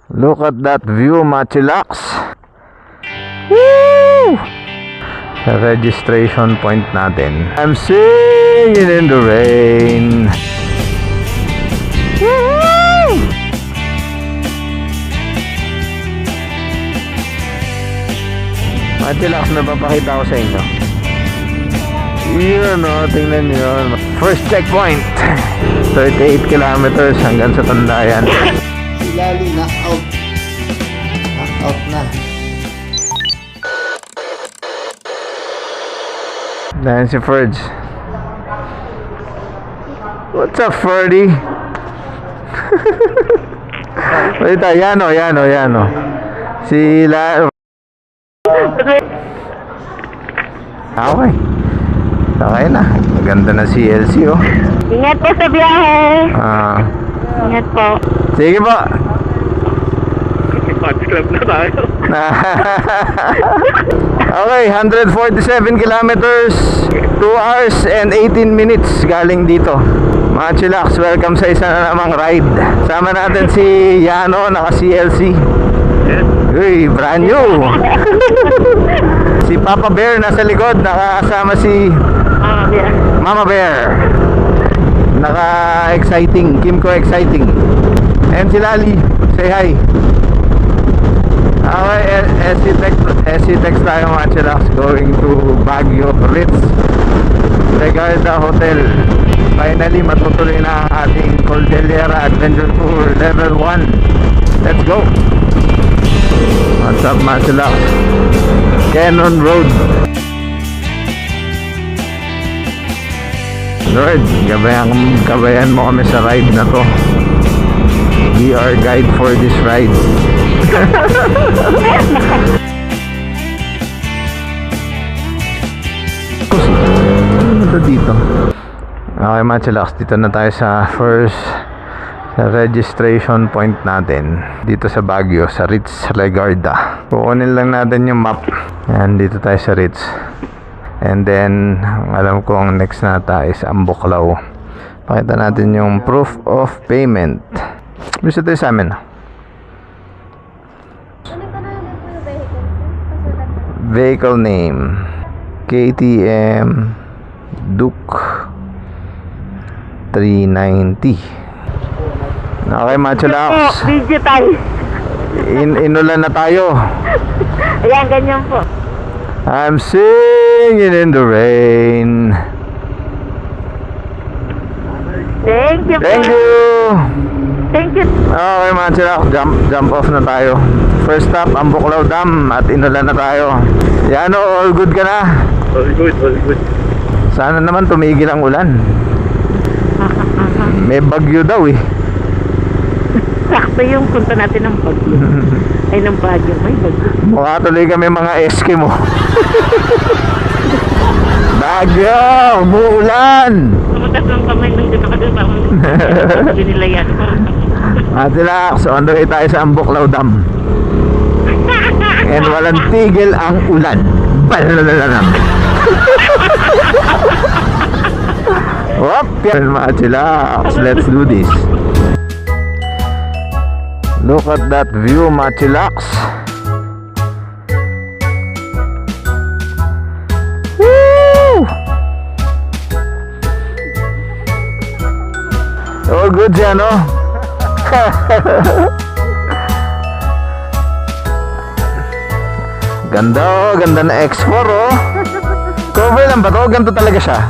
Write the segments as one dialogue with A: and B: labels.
A: Look at that view, Machilax. Woo! Sa registration point natin. I'm singing in the rain. Woo! Machilax, napapakita ko sa inyo. Yun o, tingnan nyo. First checkpoint. 38 kilometers hanggang sa Tandayan.
B: Si Lali knockout. Knockout na.
A: Dahil si Ferds. What's up, Ferdy? Wait, Yano. Si Okay. Okay na. Maganda na si LC, oh.
C: Ingat po sa biyahe. Ingat po.
A: Sige po.
D: Fans club na tayo.
A: Okay, 147 kilometers, 2 hours and 18 minutes galing dito. Mga chillax, welcome sa isa na namang ride. Sama natin si Yano, naka CLC. Uy, brand new. Si Papa Bear nasa likod, nakasama si Mama Bear. Naka-exciting, Kimco exciting. And si Lali, say hi. Okay, SC-Tex tayo mga chillax, going to Baguio Ritz Regarda Hotel. Finally, matutuloy na ang ating Cordillera Adventure Tour Level 1. Let's go! What's up mga chillax? Cannon Road. Lord, gabayan mo kami sa ride na to. Be our guide for this ride. Ano dito? Okay mga chillax, dito na tayo sa registration point natin dito sa Baguio, sa Ritz Regarda. Kukunin lang natin yung map. Yan, dito tayo sa Ritz. And then alam ko ang next nata is Ambuklaw. Pakita natin yung proof of payment. Bisa tayo sa amin. Vehicle name KTM Duke 390. Okay mga chillax,
C: Digital.
A: inulan na tayo.
C: Ayan, ganyan po.
A: I'm singing in the rain.
C: Thank you po.
A: Thank you.
C: Thank you.
A: Okay mga chillax, jump off na tayo. First stop, Ambuklaw Dam, at inulan na tayo. Yano, all good ka na?
D: All good.
A: Sana naman tumigil ang ulan. May bagyo daw eh.
C: Sakto yung punta natin ng Baguio. Ay, ng Baguio. May Baguio.
A: Mukha tuloy kami mga Eskimo. Bagyo! Umuulan!
C: Pumunta lang kamay nung dito ka doon. Hindi nila yan.
A: At relax, on the way tayo sa Ambuklaw Dam. And walang tigil ang ulan. Balalalam. Wop! Yan mga chillax, let's do this. Look at that view mga chillax. Woo! All good yan, no? Ganda, oh, ganda na X4, oh. Cover lang ba to? Ganito talaga siya.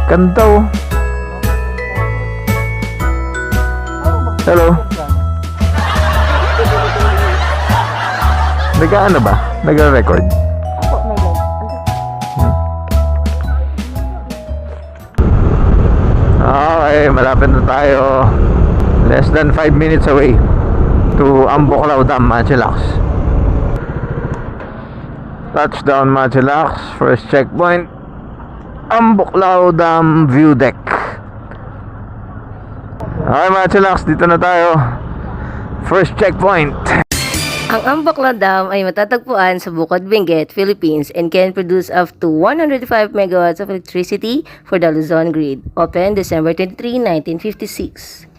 A: Ganda, oh. Hello. Nag-ano ba? Nag-record? Okay, malapit na tayo. Less than 5 minutes away to Ambuklaw Dam, mga chillax. Touchdown mga chillax. First checkpoint, Ambuklaw Dam View Deck. Okay mga chillax, dito na tayo. First checkpoint.
E: Ang Ambuklaw Dam ay matatagpuan sa Bukod Benguet, Philippines and can produce up to 105 megawatts of electricity for the Luzon grid. Open December 23, 1956.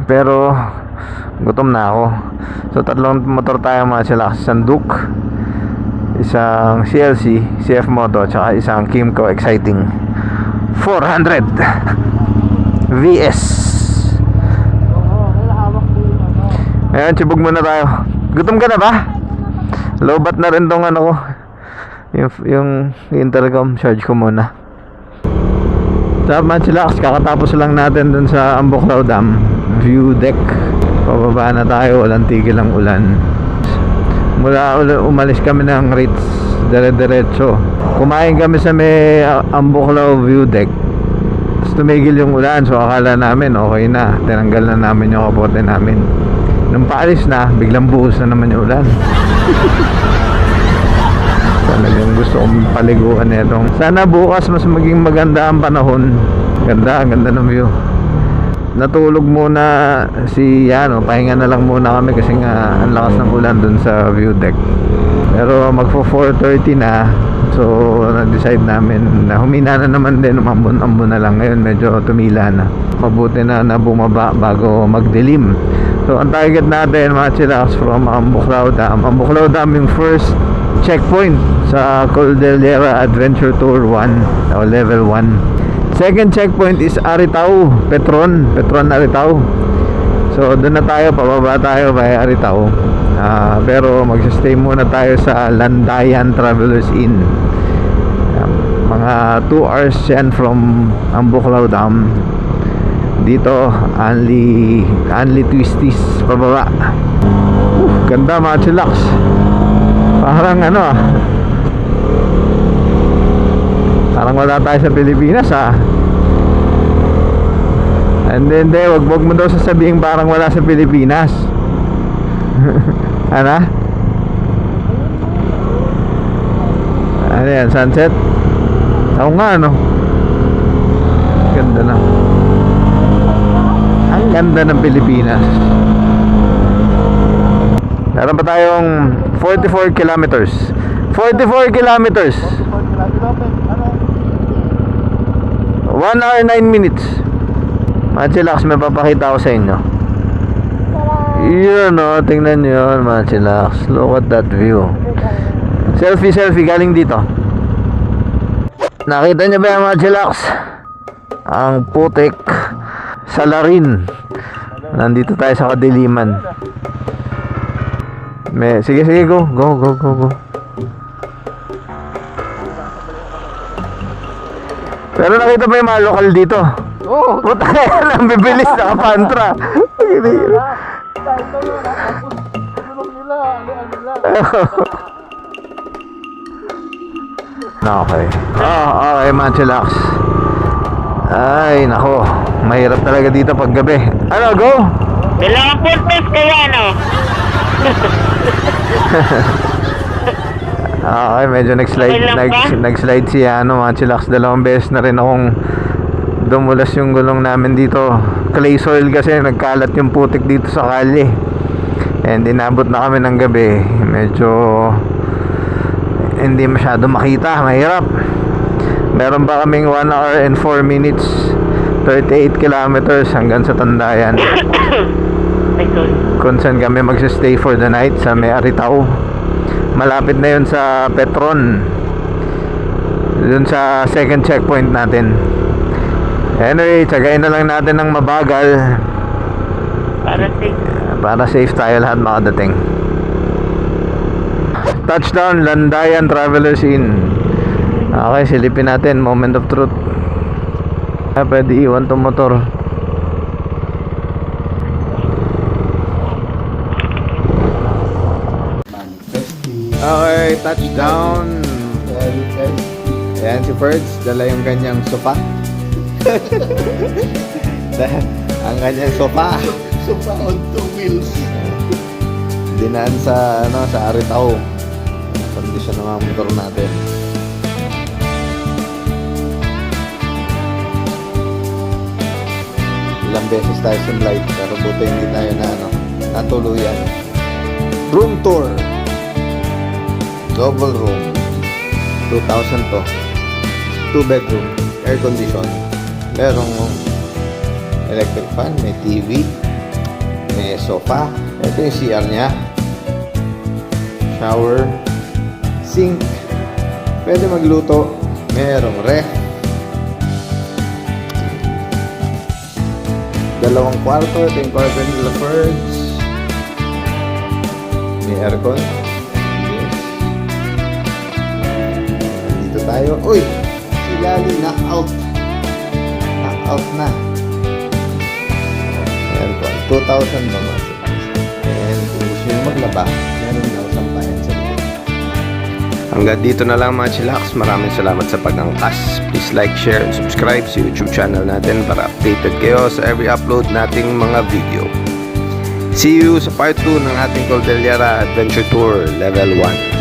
A: Pero gutom na ako. So tatlong motor tayo mga chillax. Isang Duke, isang CLC, CF Moto, tsaka isang Kimco Exciting 400 VS. Ayan, chibog muna tayo. Gutom ka na ba? Lobat na rin tong ano ko, yung intercom. Charge ko muna. Sa mga chillax, kakatapos lang natin dun sa Ambuklaw Dam view deck. Pababa na tayo, walang tigil ang ulan. Mula umalis kami ng Ritz, dire-diretso. Kumain kami sa may Ambuklaw view deck. Tapos tumigil yung ulan, so akala namin okay na. Tinanggal na namin yung kapote namin. Nung paalis na, biglang buhos na naman yung ulan. Talagang gusto kong paliguan nitong. Sana bukas mas maging maganda ang panahon. Ganda ng view. Natulog muna si Yano, pahinga na lang muna kami kasi nga ang lakas ng ulan dun sa view deck. Pero magpo 4:30 na, so na-decide namin na humina na naman din, umambon na lang. Ngayon medyo tumila na. Mabuti na bumaba bago magdilim. So ang target natin mga chillax from Ambuklaw Dam. Ambuklaw Dam yung first checkpoint sa Cordillera Adventure Tour 1 o level 1. Second checkpoint is Aritao, Petron Aritao. So doon na tayo, pababa tayo by Aritao. Pero magsistay muna tayo sa Landayan Travelers Inn. Mga 2 hours yan from Ambuklaw Dam. Dito only twisties pababa. Ganda mga chillax. Parang parang wala tayo sa Pilipinas And then wag mo daw sasabihin parang wala sa Pilipinas. Ano? Ano yan, sunset? Oo nga, ganda na. Ang ganda ng Pilipinas. Meron pa tayong 44 kilometers. 44 kilometers. 1 hour 9 minutes. Mga chillax, may papakita ko sa inyo. Yun tingnan nyo yun mga chillax. Look at that view. Selfie galing dito. Nakita nyo ba yung mga chillax? Ang putik Salarin. Nandito tayo sa kadiliman. Sige, go. Pero nakita mo yung mga lokal dito? Oo. Puta yan, ang bibilis na kapantra. Okay. Okay mga chillax. Ay, nako. Mahirap talaga dito pag gabi. Ano, go?
C: Kailangan pulpes kaya
A: Okay, medyo nag-slide si mga chillax. 2 beses na rin akong dumulas yung gulong namin dito. Clay soil kasi, nagkalat yung putik dito sa kalye. And inabot na kami ng gabi. Medyo hindi masyado makita, mahirap. Meron pa kaming 1 hour and 4 minutes, 38 kilometers hanggang sa Tandayan. Kung saan kami magsistay for the night sa may Aritao. Malapit na yun sa Petron, dun sa second checkpoint natin. Anyway, tsagain na lang natin ng mabagal para safe tayo lahat makadating. Touchdown Landayan Travelers Inn. Okay, silipin natin. Moment of truth. Pwede iwan tong motor. Okay, touchdown. Ayan si Ferds, dala yung kanyang sopa. Ang kanyang sopa.
B: Sopa on 2 wheels.
A: Dinaan sa sa Aritao. Kondisyon ng mga motor natin. Ilang beses tayo sunlight, pero buti hindi tayo natuluyan. Room tour. Double room. 2,000 to. 2 bedroom. Air condition. Merong electric fan, may TV, may sofa. Ito yung CR niya. Shower, sink, pwede magluto, merong ref, dalawang kwarto. Ito yung kwarto nila first, may aircon. Yes. Dito tayo. Uy! Si Lali, knockout na. Aircon, 2,000 naman. And kung gusto nyo maglaba, meron daw sampayan sa likod. Hanggang dito na lang mga chillax. Maraming salamat sa pag-angkas. Please like, share, and subscribe sa YouTube channel natin para updated kayo sa every upload nating mga video. See you sa part 2 ng ating Cordillera Adventure Tour Level 1.